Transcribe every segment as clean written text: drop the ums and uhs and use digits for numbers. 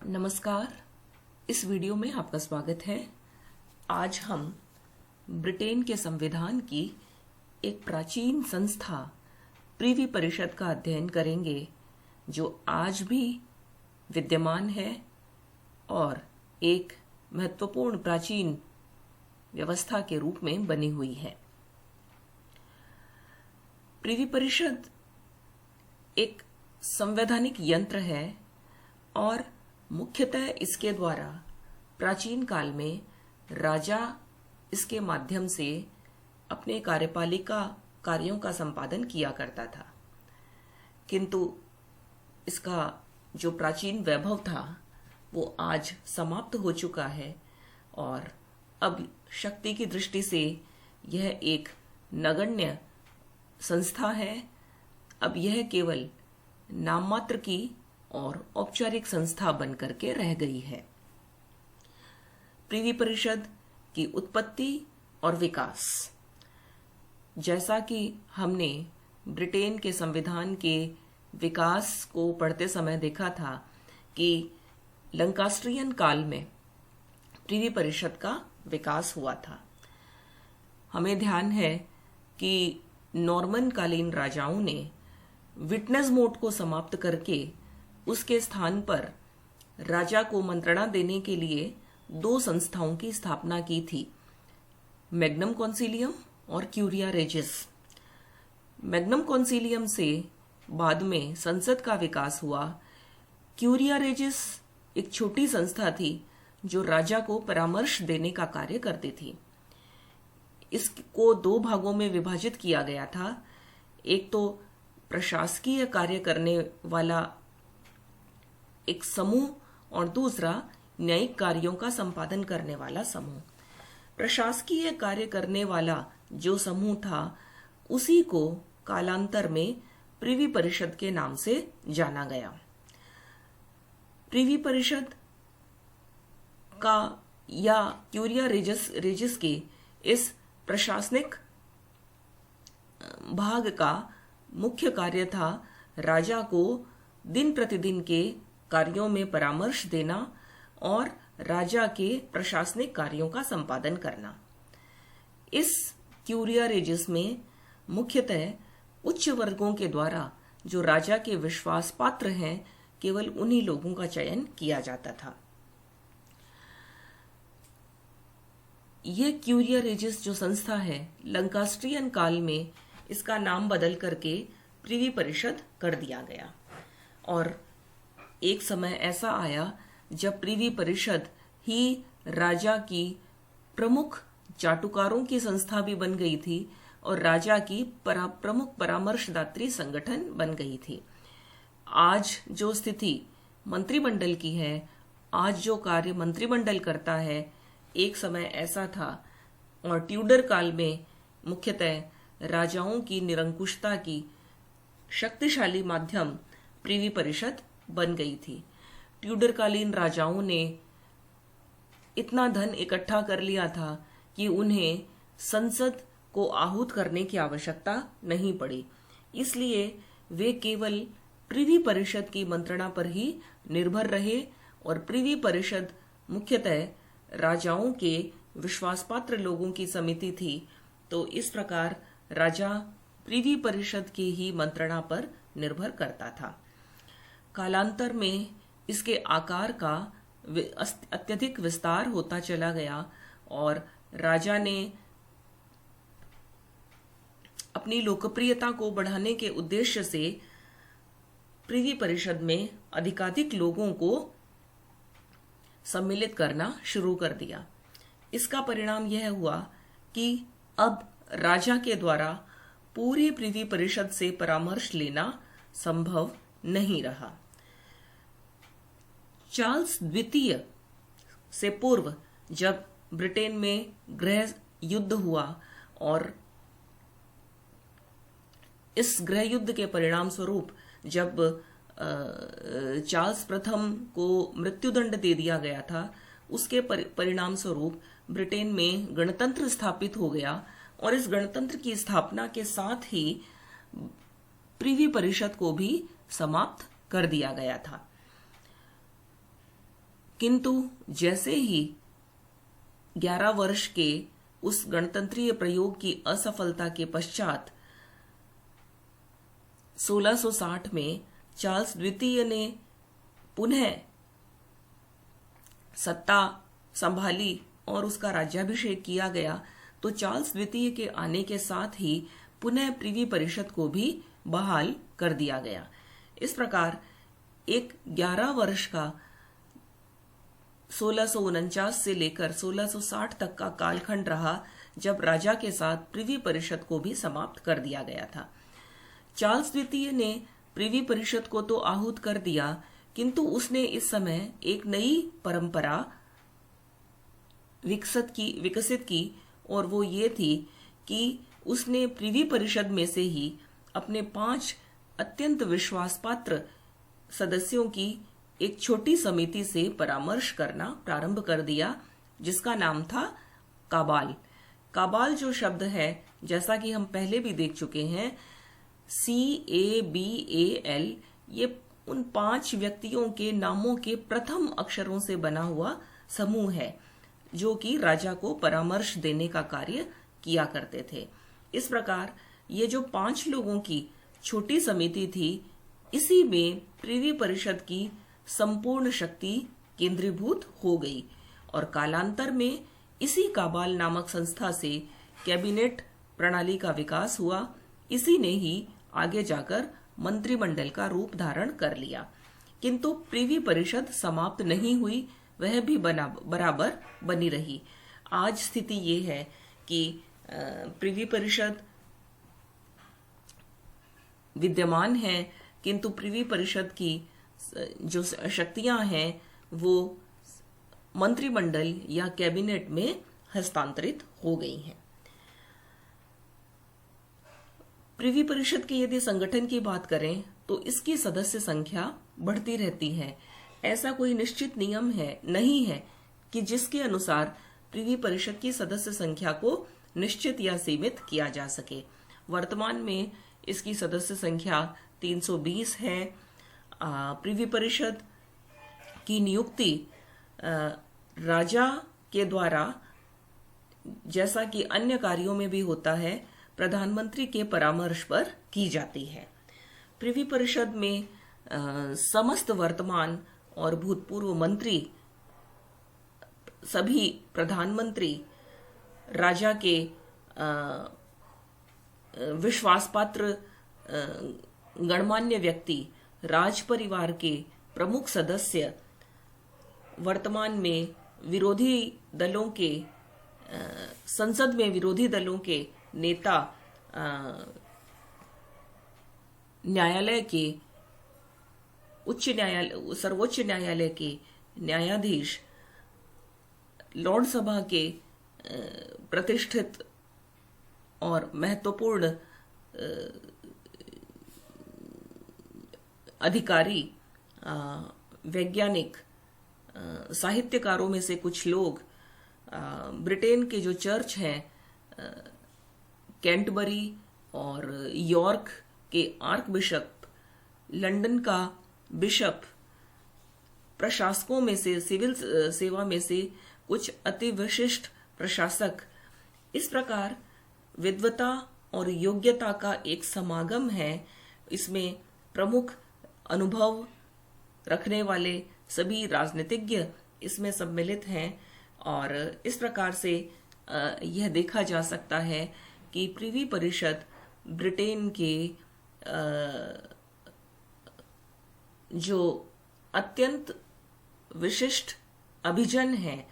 नमस्कार। इस वीडियो में आपका स्वागत है। आज हम ब्रिटेन के संविधान की एक प्राचीन संस्था प्रिवी परिषद का अध्ययन करेंगे, जो आज भी विद्यमान है और एक महत्वपूर्ण प्राचीन व्यवस्था के रूप में बनी हुई है। प्रिवी परिषद एक संवैधानिक यंत्र है और मुख्यतः इसके द्वारा प्राचीन काल में राजा इसके माध्यम से अपने कार्यपालिका कार्यों का संपादन किया करता था, किंतु इसका जो प्राचीन वैभव था वो आज समाप्त हो चुका है और अब शक्ति की दृष्टि से यह एक नगण्य संस्था है। अब यह केवल नाम मात्र की और औपचारिक संस्था बनकर के रह गई है। प्रिवी परिषद की उत्पत्ति और विकास, जैसा कि हमने ब्रिटेन के संविधान के विकास को पढ़ते समय देखा था कि लंकास्ट्रियन काल में प्रिवी परिषद का विकास हुआ था। हमें ध्यान है कि नॉर्मन कालीन राजाओं ने विटनेस मोड को समाप्त करके उसके स्थान पर राजा को मंत्रणा देने के लिए दो संस्थाओं की स्थापना की थी, मैग्नम कॉन्सिलियम और क्यूरिया रेजिस। मैग्नम कॉन्सिलियम से बाद में संसद का विकास हुआ। क्यूरिया रेजिस एक छोटी संस्था थी जो राजा को परामर्श देने का कार्य करती थी। इसको दो भागों में विभाजित किया गया था। एक तो प्रशासकीय कार्य करने वाला एक समूह और दूसरा न्यायिक कार्यों का संपादन करने वाला समूह। प्रशासकीय कार्य करने वाला जो समूह था उसी को कालांतर में प्रिवी परिषद के नाम से जाना गया। प्रिवी परिषद का या क्यूरिया रेजिस के इस प्रशासनिक भाग का मुख्य कार्य था राजा को दिन प्रतिदिन के कार्यों में परामर्श देना और राजा के प्रशासनिक कार्यों का संपादन करना। इस क्यूरिया रेजिस में मुख्यतः उच्च वर्गों के द्वारा जो राजा के विश्वास पात्र हैं, केवल उन्हीं लोगों का चयन किया जाता था। यह क्यूरिया रेजिस जो संस्था है, लंकास्ट्रियन काल में इसका नाम बदल करके प्रिवी परिषद कर दिया गया और एक समय ऐसा आया जब प्रिवी परिषद ही राजा की प्रमुख चाटुकारों की संस्था भी बन गई थी और राजा की प्रमुख परामर्शदात्री संगठन बन गई थी। आज जो स्थिति मंत्रिमंडल की है, आज जो कार्य मंत्रिमंडल करता है, एक समय ऐसा था और ट्यूडर काल में मुख्यतः राजाओं की निरंकुशता की शक्तिशाली माध्यम प्रिवी परिषद बन गई थी। ट्यूडरकालीन राजाओं ने इतना धन इकट्ठा कर लिया था कि उन्हें संसद को आहूत करने की आवश्यकता नहीं पड़ी, इसलिए वे केवल प्रिवी परिषद की मंत्रणा पर ही निर्भर रहे और प्रिवी परिषद मुख्यतः राजाओं के विश्वासपात्र लोगों की समिति थी। तो इस प्रकार राजा प्रिवी परिषद की ही मंत्रणा पर निर्भर करता था। कालांतर में इसके आकार का अत्यधिक विस्तार होता चला गया और राजा ने अपनी लोकप्रियता को बढ़ाने के उद्देश्य से प्रिवी परिषद में अधिकाधिक लोगों को सम्मिलित करना शुरू कर दिया। इसका परिणाम यह हुआ कि अब राजा के द्वारा पूरी प्रिवी परिषद से परामर्श लेना संभव नहीं रहा। चार्ल्स द्वितीय से पूर्व जब ब्रिटेन में गृह युद्ध हुआ और इस गृह युद्ध के परिणाम स्वरूप जब चार्ल्स प्रथम को मृत्युदंड दे दिया गया था, उसके परिणाम स्वरूप ब्रिटेन में गणतंत्र स्थापित हो गया और इस गणतंत्र की स्थापना के साथ ही प्रिवी परिषद को भी समाप्त कर दिया गया था। किंतु जैसे ही 11 वर्ष के उस गणतंत्रीय प्रयोग की असफलता के पश्चात 1660 में चार्ल्स द्वितीय ने पुनः सत्ता संभाली और उसका राज्याभिषेक किया गया, तो चार्ल्स द्वितीय के आने के साथ ही पुनः प्रिवी परिषद को भी बहाल कर दिया गया। इस प्रकार एक 11 वर्ष का 1649 से लेकर 1660 तक का कालखंड रहा, जब राजा के साथ प्रिवी परिषद को भी समाप्त कर दिया गया था। चार्ल्स द्वितीय ने प्रिवी परिषद को तो आहूत कर दिया, किंतु उसने इस समय एक नई परंपरा विकसित की और वो ये थी कि उसने प्रिवी परिषद में से ही अपने 5 अत्यंत विश्वासपात्र सदस्यों की एक छोटी समिति से परामर्श करना प्रारंभ कर दिया, जिसका नाम था काबाल। काबाल जो शब्द है, जैसा कि हम पहले भी देख चुके हैं, CABAL, ये उन 5 व्यक्तियों के नामों के प्रथम अक्षरों से बना हुआ समूह है, जो कि राजा को परामर्श देने का कार्य किया करते थे। इस प्रकार ये जो 5 लोगों की छोटी समिति थी, इसी में प्रिवी परिषद की संपूर्ण शक्ति केंद्रीभूत हो गई और कालांतर में इसी काबाल नामक संस्था से कैबिनेट प्रणाली का विकास हुआ। इसी ने ही आगे जाकर मंत्रिमंडल का रूप धारण कर लिया। किंतु प्रिवी परिषद समाप्त नहीं हुई, वह भी बराबर बनी रही। आज स्थिति ये है कि प्रिवी परिषद विद्यमान है, किंतु प्रिवी परिषद की जो शक्तियां हैं वो मंत्रिमंडल या कैबिनेट में हस्तांतरित हो गई हैं। प्रिवी परिषद के यदि संगठन की बात करें तो इसकी सदस्य संख्या बढ़ती रहती है। ऐसा कोई निश्चित नियम नहीं है कि जिसके अनुसार प्रिवी परिषद की सदस्य संख्या को निश्चित या सीमित किया जा सके। वर्तमान में इसकी सदस्य संख्या 320 है। प्रिवी परिषद की नियुक्ति राजा के द्वारा, जैसा कि अन्य कार्यों में भी होता है, प्रधानमंत्री के परामर्श पर की जाती है। प्रिवी परिषद में समस्त वर्तमान और भूतपूर्व मंत्री, सभी प्रधानमंत्री, राजा के विश्वासपात्र गणमान्य व्यक्ति, राज परिवार के प्रमुख सदस्य, वर्तमान में विरोधी दलों के संसद में विरोधी दलों के नेता, न्यायालय के सर्वोच्च न्यायालय के न्यायाधीश, लॉर्ड सभा के प्रतिष्ठित और महत्वपूर्ण अधिकारी, वैज्ञानिक, साहित्यकारों में से कुछ लोग, ब्रिटेन के जो चर्च हैं, कैंटबरी और यॉर्क के आर्क बिशप, लंदन का बिशप, प्रशासकों में से, सिविल सेवा में से कुछ अति विशिष्ट प्रशासक, इस प्रकार विद्वता और योग्यता का एक समागम है। इसमें प्रमुख अनुभव रखने वाले सभी राजनीतिज्ञ इसमें सम्मिलित हैं और इस प्रकार से यह देखा जा सकता है कि प्रिवी परिषद ब्रिटेन के जो अत्यंत विशिष्ट अभिजन है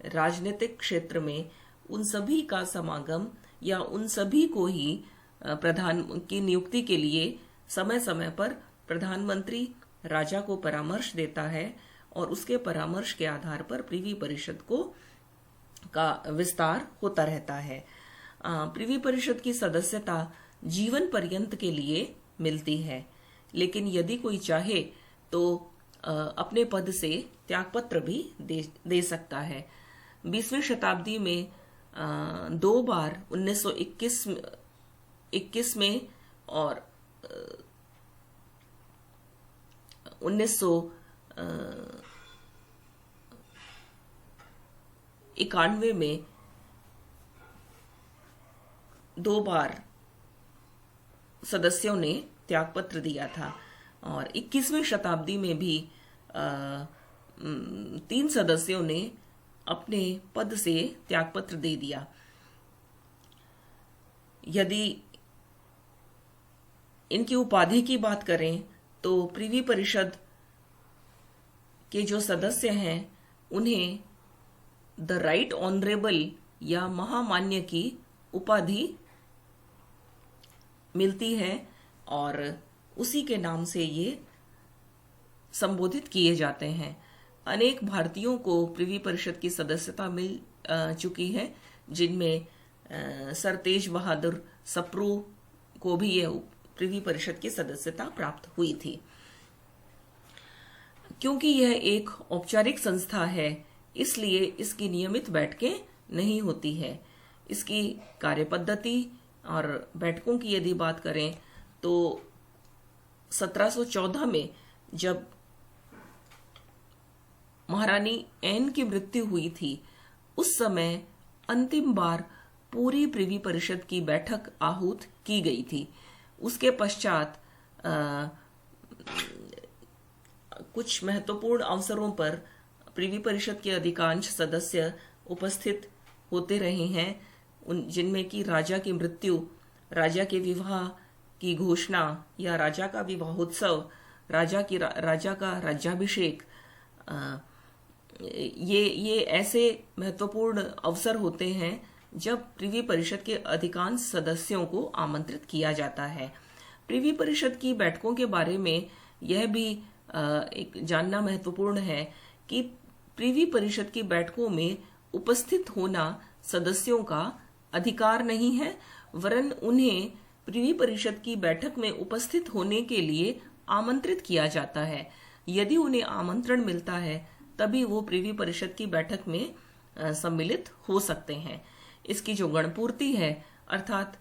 राजनीतिक क्षेत्र में, उन सभी का समागम या उन सभी को ही प्रधान की नियुक्ति के लिए समय समय पर प्रधानमंत्री राजा को परामर्श देता है और उसके परामर्श के आधार पर प्रिवी परिषद का विस्तार होता रहता है। प्रिवी परिषद की सदस्यता जीवन पर्यंत के लिए मिलती है, लेकिन यदि कोई चाहे तो अपने पद से त्यागपत्र भी दे सकता है। 20वीं शताब्दी में 2 बार 1921 में और 1900 1991 में 2 बार सदस्यों ने त्यागपत्र दिया था और 21वीं शताब्दी में भी 3 सदस्यों ने अपने पद से त्यागपत्र दे दिया। यदि इनकी उपाधि की बात करें तो प्रिवी परिषद के जो सदस्य हैं उन्हें द राइट ऑनरेबल या महामान्य की उपाधि मिलती है और उसी के नाम से ये संबोधित किए जाते हैं। अनेक भारतीयों को प्रिवी परिषद की सदस्यता मिल चुकी है, जिनमें सर तेज बहादुर सप्रू को भी यह प्रिवी परिषद की सदस्यता प्राप्त हुई थी। क्योंकि यह एक औपचारिक संस्था है, इसलिए इसकी नियमित बैठकें नहीं होती है। इसकी कार्यपद्धति और बैठकों की यदि बात करें तो 1714 में जब महारानी एन की मृत्यु हुई थी, उस समय अंतिम बार पूरी प्रिवी परिषद की बैठक आहूत की गई थी। उसके पश्चात कुछ महत्वपूर्ण अवसरों पर प्रिवी परिषद के अधिकांश सदस्य उपस्थित होते रहे हैं, जिनमें कि राजा की मृत्यु, राजा के विवाह की घोषणा या राजा का विवाहोत्सव, राजा का राज्याभिषेक, ये ऐसे महत्वपूर्ण अवसर होते हैं जब प्रिवी परिषद के अधिकांश सदस्यों को आमंत्रित किया जाता है। प्रिवी परिषद की बैठकों के बारे में यह भी एक जानना महत्वपूर्ण है कि प्रिवी परिषद की बैठकों में उपस्थित होना सदस्यों का अधिकार नहीं है, वरन उन्हें प्रिवी परिषद की बैठक में उपस्थित होने के लिए आमंत्रित किया जाता है। यदि उन्हें आमंत्रण मिलता है तभी वो प्रिवी परिषद की बैठक में सम्मिलित हो सकते हैं। इसकी जो गणपूर्ति है, अर्थात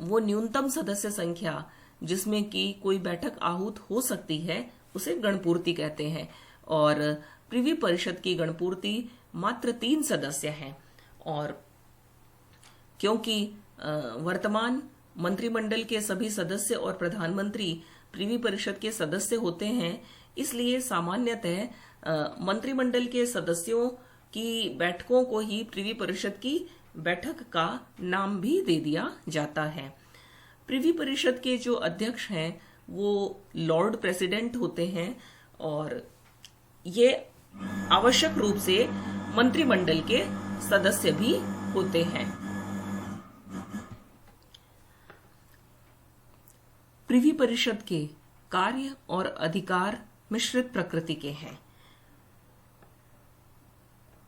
वो न्यूनतम सदस्य संख्या जिसमें कि कोई बैठक आहूत हो सकती है, उसे गणपूर्ति कहते हैं। और प्रिवी परिषद की गणपूर्ति मात्र 3 सदस्य हैं। और क्योंकि वर्तमान मंत्रिमंडल के सभी सदस्य और प्रधानमंत्री प्रिवी परिषद के सदस्य होते हैं, इसलिए सामान्यतः मंत्रिमंडल के सदस्यों की बैठकों को ही प्रिवी परिषद की बैठक का नाम भी दे दिया जाता है। प्रिवी परिषद के जो अध्यक्ष हैं वो लॉर्ड प्रेसिडेंट होते हैं और ये आवश्यक रूप से मंत्रिमंडल के सदस्य भी होते हैं। प्रिवी परिषद के कार्य और अधिकार मिश्रित प्रकृति के हैं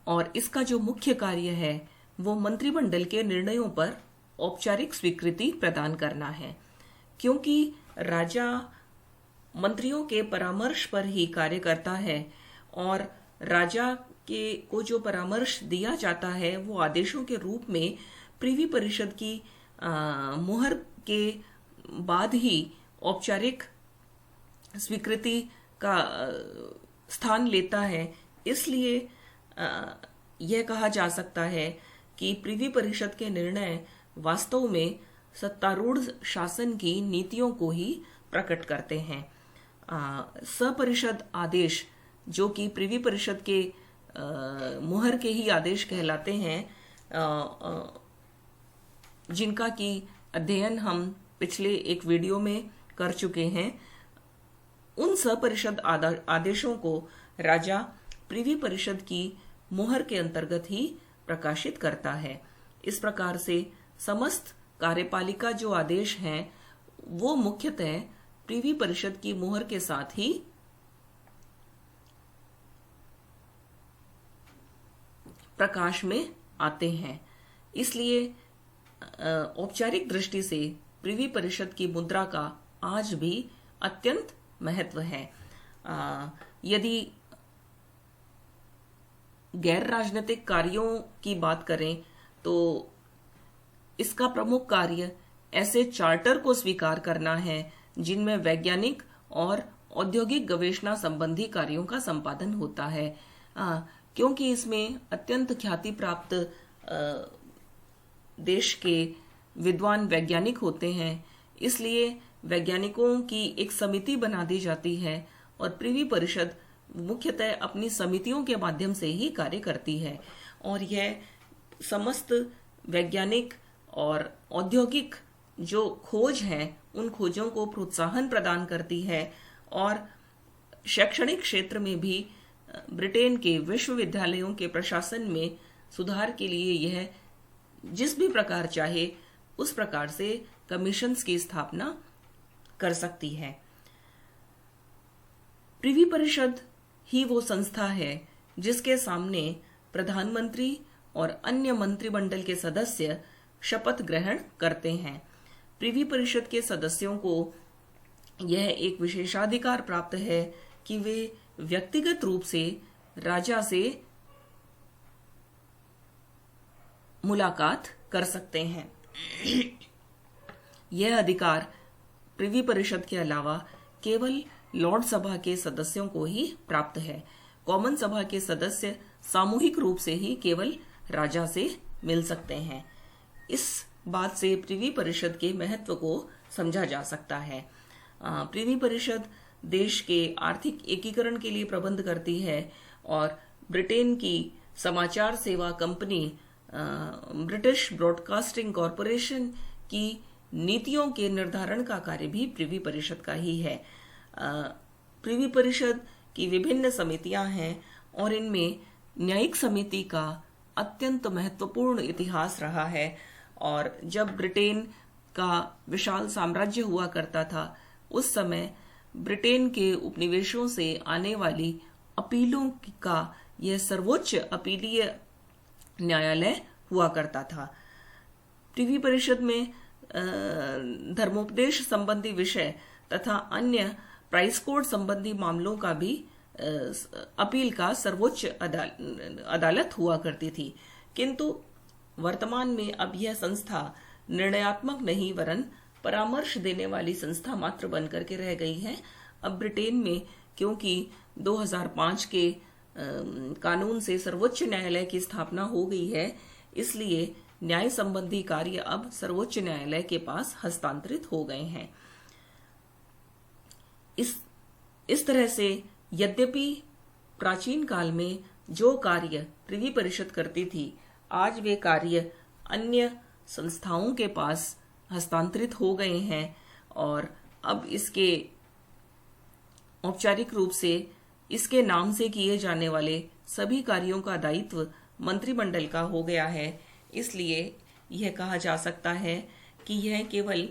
और इसका जो मुख्य कार्य है वो मंत्रिमंडल के निर्णयों पर औपचारिक स्वीकृति प्रदान करना है। क्योंकि राजा मंत्रियों के परामर्श पर ही कार्य करता है और राजा को जो परामर्श दिया जाता है वो आदेशों के रूप में प्रिवी परिषद की मुहर के बाद ही औपचारिक स्वीकृति का स्थान लेता है। इसलिए यह कहा जा सकता है कि प्रिवी परिषद के निर्णय वास्तव में सत्तारूढ़ शासन की नीतियों को ही प्रकट करते हैं। सपरिषद आदेश, जो कि प्रिवी परिषद के मुहर के ही आदेश कहलाते हैं, जिनका की अध्ययन हम पिछले एक वीडियो में कर चुके हैं, उन सपरिषद आदेशों को राजा प्रिवी परिषद की मुहर के अंतर्गत ही प्रकाशित करता है। इस प्रकार से समस्त कार्यपालिका जो आदेश हैं वो मुख्यतः प्रिवी परिषद की मुहर के साथ ही प्रकाश में आते हैं। इसलिए औपचारिक दृष्टि से प्रिवी परिषद की मुद्रा का आज भी अत्यंत महत्व है। यदि गैर राजनीतिक कार्यों की बात करें तो इसका प्रमुख कार्य ऐसे चार्टर को स्वीकार करना है जिनमें वैज्ञानिक और औद्योगिक गवेषणा संबंधी कार्यों का संपादन होता है। क्योंकि इसमें अत्यंत ख्याति प्राप्त देश के विद्वान वैज्ञानिक होते हैं, इसलिए वैज्ञानिकों की एक समिति बना दी जाती है और प्रिवी परिषद मुख्यतः अपनी समितियों के माध्यम से ही कार्य करती है और यह समस्त वैज्ञानिक और औद्योगिक जो खोज हैं उन खोजों को प्रोत्साहन प्रदान करती है और शैक्षणिक क्षेत्र में भी ब्रिटेन के विश्वविद्यालयों के प्रशासन में सुधार के लिए यह जिस भी प्रकार चाहे उस प्रकार से कमीशंस की स्थापना कर सकती है। प्रिवी परिषद ही वो संस्था है जिसके सामने प्रधानमंत्री और अन्य मंत्रिमंडल के सदस्य शपथ ग्रहण करते हैं। प्रिवी परिषद के सदस्यों को यह एक विशेषाधिकार प्राप्त है कि वे व्यक्तिगत रूप से राजा से मुलाकात कर सकते हैं। यह अधिकार प्रिवी परिषद के अलावा केवल लॉर्ड सभा के सदस्यों को ही प्राप्त है। कॉमन सभा के सदस्य सामूहिक रूप से ही केवल राजा से मिल सकते हैं। इस बात से प्रिवी परिषद के महत्व को समझा जा सकता है। प्रिवी परिषद देश के आर्थिक एकीकरण के लिए प्रबंध करती है और ब्रिटेन की समाचार सेवा कंपनी ब्रिटिश ब्रॉडकास्टिंग कॉरपोरेशन की नीतियों के निर्धारण का कार्य भी प्रिवी परिषद का ही है। प्रिवी परिषद की विभिन्न समितियां हैं और इनमें न्यायिक समिति का अत्यंत महत्वपूर्ण इतिहास रहा है और जब ब्रिटेन का विशाल साम्राज्य हुआ करता था उस समय ब्रिटेन के उपनिवेशों से आने वाली अपीलों का यह सर्वोच्च अपीलीय न्यायालय हुआ करता था। प्रिवी परिषद में धर्मोपदेश संबंधी विषय तथा अन्य प्राइस कोड संबंधी मामलों का भी अपील का सर्वोच्च अदालत हुआ करती थी, किंतु वर्तमान में अब यह संस्था निर्णयात्मक नहीं वरन परामर्श देने वाली संस्था मात्र बनकर के रह गई है। अब ब्रिटेन में क्योंकि 2005 के कानून से सर्वोच्च न्यायालय की स्थापना हो गई है, इसलिए न्याय संबंधी कार्य अब सर्वोच्च न्यायालय के पास हस्तांतरित हो गए हैं। इस तरह से यद्यपि प्राचीन काल में जो कार्य प्रिवी परिषद करती थी, आज वे कार्य अन्य संस्थाओं के पास हस्तांतरित हो गए हैं और अब इसके औपचारिक रूप से इसके नाम से किए जाने वाले सभी कार्यों का दायित्व मंत्रिमंडल का हो गया है। इसलिए यह कहा जा सकता है कि यह केवल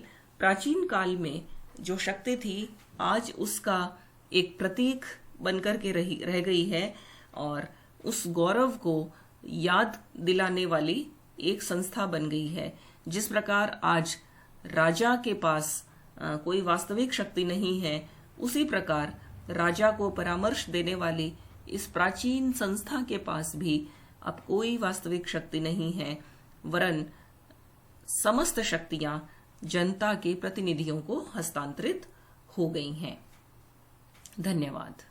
प्राचीन काल में जो शक्ति थी, आज उसका एक प्रतीक बनकर के रह गई है और उस गौरव को याद दिलाने वाली एक संस्था बन गई है। जिस प्रकार आज राजा के पास कोई वास्तविक शक्ति नहीं है, उसी प्रकार राजा को परामर्श देने वाली इस प्राचीन संस्था के पास भी अब कोई वास्तविक शक्ति नहीं है, वरन समस्त शक्तियां जनता के प्रतिनिधियों को हस्तांतरित हो गई हैं। धन्यवाद।